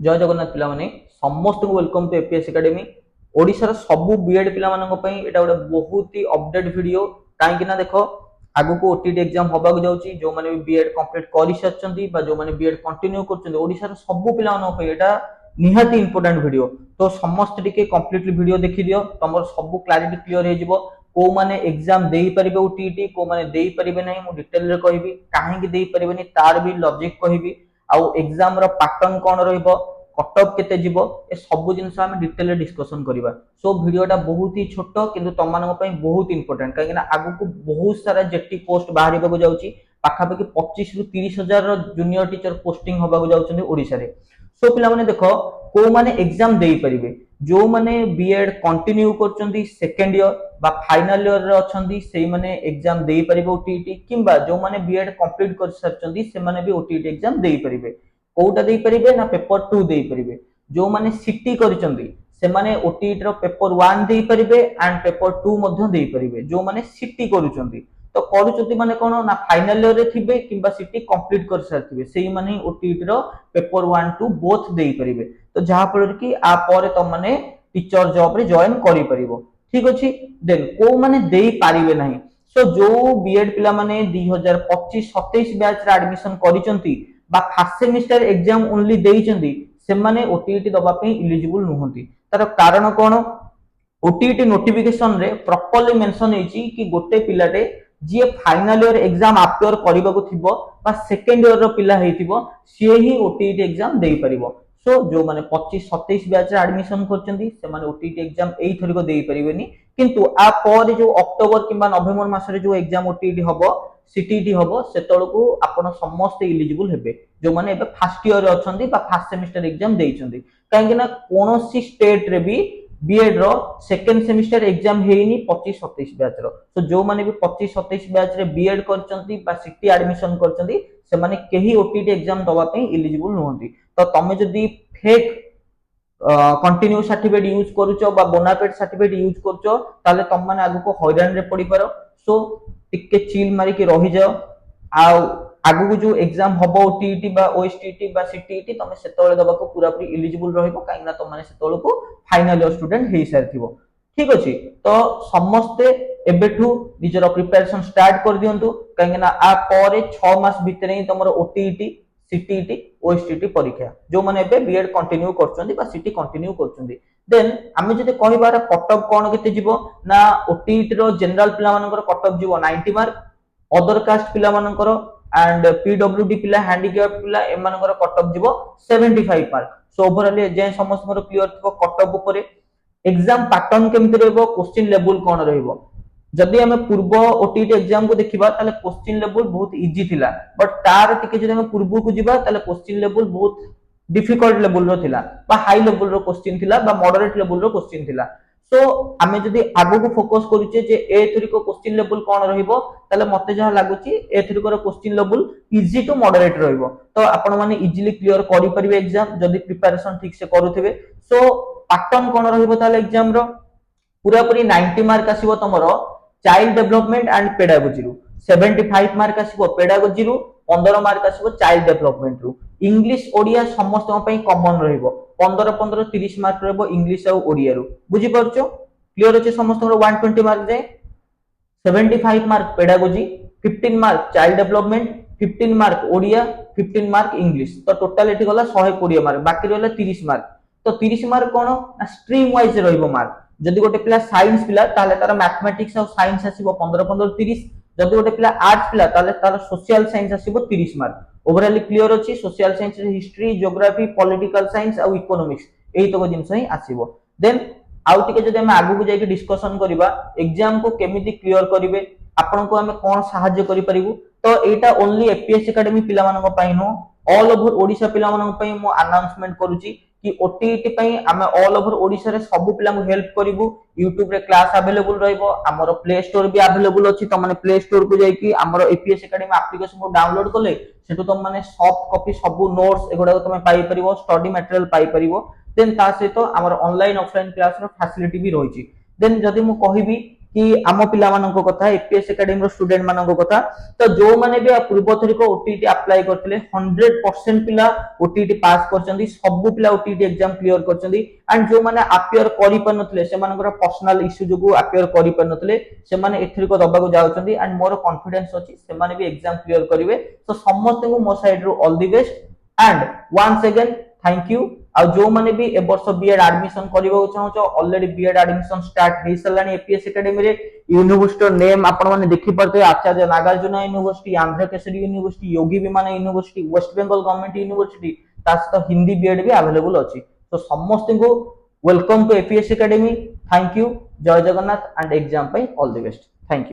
जय जगन्नाथ पिला माने समस्त को वेलकम टू एपीएस एकेडमी। ओडिशार सबु बीएड पिला मानन पई एटा गोटे बहुत ही अपडेट वीडियो काहे ना देखो आगु को ओटीटी एग्जाम होबा को जाउची जो माने बीएड कंप्लीट करि सचंती बा जो माने बीएड कंटिन्यू करचंती ओडिशार सबु पिला मानन पई एटा निहाती इंपोर्टेंट वीडियो। तो समस्त टिके कंप्लीटली वीडियो देखि दियो तमर सबु क्लैरिटी क्लियर हे जिवो को माने एग्जाम देई परिबे ओटीटी को माने देई परिबे नै मु डिटेल रे कहबी काहे कि देई परिबेनी तार भी लॉजिक कहबी आउ एग्जाम रो पैटर्न कोन रहइबो कटअप केते जीवो ए सब जिंस हम डिटेल डिस्कशन करिबा। सो वीडियोटा बहुत ही छोट किंतु तम मानन पई बहुत इंपोर्टेंट काहे ना आगु को बहुत सारा जेटी पोस्ट बाहरिबा को जाउची पाखापाखि 25 रु 30 हजार जूनियर टीचर पोस्टिंग होबा को जाउचंदी ओडिसा रे। सो पिला माने देखो को माने एग्जाम देई परिबे जो माने बीएड कंटिन्यू करचंदी सेकंड ईयर बा फाइनल ईयर रे अछंदी सेई माने एग्जाम देई परिबे ओटीटी किंबा जो माने बीएड कंप्लीट कर सरचंदी से माने भी ओटीटी एग्जाम देई परिबे कोटा देई परिबे ना पेपर 2 देई परिबे जो माने सिटी करचंदी से माने ओटीटी रो पेपर 1 देई परिबे एंड पेपर 2 मध्ये देई परिबे जो माने सिटी करूचंदी। तो करूचंदी माने कोन ना फाइनल ईयर रे थिबे किंबा सिटी कंप्लीट कर सरथिबे सेई माने ओटीटी रो पेपर 1 2 बोथ देई परिबे। तो जहा पर कि आ परे त माने टीचर जॉब रे जॉइन करि परिबो ठीक अछि। देन को माने देई पारिबे नाही सो जो बीएड पिला माने 2025 27 बैच रे एडमिशन करिसंती बा फर्स्ट सेमिस्टर एग्जाम ओनली देइचंदी से माने ओटीटी दबा पे एलिजिबल नहुंती। तार कारण कोन ओटीटी नोटिफिकेशन रे प्रॉपर्ली मेंशन हेची कि गोटे पिलाटे जे फाइनल ईयर एग्जाम अपियर करबा को थिबो बा सेकंड ईयर रो पिला हेतिबो से ही ओटीटी एग्जाम देई परिबो। सो जो माने 25 27 बैच रे एडमिशन करचंदी से माने ओटीटी एग्जाम एई थरी को देई परिबेनी किंतु आ पर जो अक्टोबर किंबा नवेम्बर मास रे जो एग्जाम ओटीटी हबो सीटीटी हबो सेतळको आपण समस्त एलिजिबल हेबे जो माने एबे फर्स्ट ईयर रे अछंदी बा फर्स्ट सेमिस्टर एग्जाम देइचंदी काहे कि ना कोनोसी स्टेट रे भी बीएड रो सेकंड सेमिस्टर एग्जाम हेइनी 25 27 बैच रो। सो जो माने भी 25 27 बैच रे बीएड करचंती बा सीटी एडमिशन करचंती से माने केही ओटीटी एग्जाम दवा पे एलिजिबल नहोंती। तो तमे जदी फेक कंटिन्यू सर्टिफिकेट यूज करूचो बा बोनाफाइड सर्टिफिकेट यूज करचो ताले तम माने आगु को हैरान रे पड़ी पारो। सो टिके चिल मारी के रहि जाओ आ आगु को जो एग्जाम हबो ओटीटी बा ओएसटीटी बा सीटीटी तमे सेतोले दबा को पूरा पूरी एलिजिबल रहिबो काहे ना तम माने सेतोले को फाइनल ईयर स्टूडेंट हेई सारथिबो ठीक अछि। तो समस्ते एबेठु निजर प्रिपरेशन स्टार्ट कर दियंतु काहे ना आ परे 6 मास भितरे ही तमरो ओटीटी सीटीटी ओएसटीटी परीक्षा जो माने एबे बीएड कंटिन्यू करचंदी बा सीटी कंटिन्यू करचंदी। देन आमे जदि कहिबार कटअप कोन केते जीवो ना ओटीटी रो जनरल पिला मानकर कटअप जीवो 90 मार्क अदर कास्ट पिला मानकर एंड पीडब्ल्यूडी पिला हैंडीकैप पिला ए मानकर कटअप जीवो 75 मार्क। सो ओवरऑल जे समस्त मोर क्लियर थिबो कटअप ऊपर एग्जाम पैटर्न केमति रहबो क्वेश्चन लेवल कोन रहबो जदि हमें पूर्व ओटीटी एग्जाम को देखिबा ताले क्वेश्चन लेवल बहुत इजी थिला बट तार टिके जदि हमें पूर्व को जिबा ताले क्वेश्चन लेवल बहुत डिफिकल्ट लेवल रो थिला बा हाई लेवल रो क्वेश्चन थिला बा मॉडरेट लेवल रो क्वेश्चन थिला। सो आमे जदि आगु को फोकस करूचे जे ए थ्री को क्वेश्चन लेवल कोन रहइबो ताले मते जहा लागुची ए थ्री को question level easy to moderate रहइबो। तो आपण माने इजीली क्लियर करि परिबे एग्जाम जदि प्रिपरेशन ठीक से करूथिबे। सो पैटर्न कोन रहइबो ताले एग्जाम रो पूरा पूरी 90 मार्क आसीबो तमरो चाइल्ड डेवलपमेंट एंड पेडागोजी रु 75 मार्क आसीबो पेडागोजी रु 15 मार्क आसीबो चाइल्ड डेवलपमेंट रु। इंग्लिश ओडिया समस्त पई कॉमन रहइबो 15 15 30 मार्क रहइबो इंग्लिश आ ओडिया रु बुझी परछो क्लियर अछि समस्त 120 मार्क जाय 75 mark pedagogy 15 mark child development 15 mark Odia 15 mark English. तो टोटल एठी गला 120 मार्क बाकी रहला 30 मार्क। तो 30 मार्क कोन स्ट्रीम वाइज रहइबो मार्क जदि गोटे पिला साइंस पिला ताले तार मैथमेटिक्स और साइंस आसीबो 15 15 30 जदि गोटे पिला आर्ट्स पिला ताले तार सोशल साइंस आसीबो 30 मार्क। ओवरऑल क्लियर अछि social science history geography political science और इकोनॉमिक्स एई तो जिंस ही आसीबो। देन आउ टिके जदि हम आगु को जाई डिस्कशन करिबा एग्जाम को केमिति क्लियर करिवे आपन को हमें कोन सहाय्य करि परिबु। तो एटा ओनली एपीएस एकेडमी पिला मानन को पई नो ऑल ओवर ओडिसा पिला मानन पई मो अनाउंसमेंट करूची कि ओटीटी पई हमें ऑल ओवर ओडिसा रे सब पिला को हेल्प करिवु। YouTube रे क्लास अवेलेबल रहइबो हमरो प्ले स्टोर भी अवेलेबल अछि त माने प्ले स्टोर को जाई कि हमरो एपीएस एकेडमी एप्लीकेशन को डाउनलोड करले सेटु त माने सॉफ्ट कॉपी सब नोट्स एगुडा को तमे पाई परिबो स्टडी मटेरियल पाई परिबो। देन ता से तो हमरो ऑनलाइन ऑफलाइन क्लास रो फैसिलिटी भी रहिछि। देन जदि मु कहिबी कि आम पिला मानक कथा एपीएस एकेडमी स्टूडेंट मानक कथा तो जो माने भी पूर्व थरिक ओटीटी अप्लाई करथिले 100% पिला ओटीटी पास करचंदी सब पिला ओटीटी एग्जाम क्लियर करचंदी एंड जो माने अपियर करि पनथले से मानकर पर्सनल इश्यू जोगु अपियर करि पनथले से माने एथरिक दबाको जाउचंदी एंड मोर कॉन्फिडेंस अछि से माने भी एग्जाम क्लियर करिवे तो समस्त को मो साइड रो all the best and once again thank you आ जो माने भी ए वर्ष बीएड एडमिशन करबा चाहो ऑलरेडी बीएड एडमिशन स्टार्ट हे सलानी एपीएस एकेडमी रे यूनिवर्सिटी नेम आपण माने देखि परते Acharya Nagarjuna University Andhra Kesari University Yogi Vemana University West Bengal Government University तासत हिंदी बीएड भी अवेलेबल अछि तो समस्त को welcome to APS Academy thank you जय जगन्नाथ एंड एग्जाम पे all the best thank you.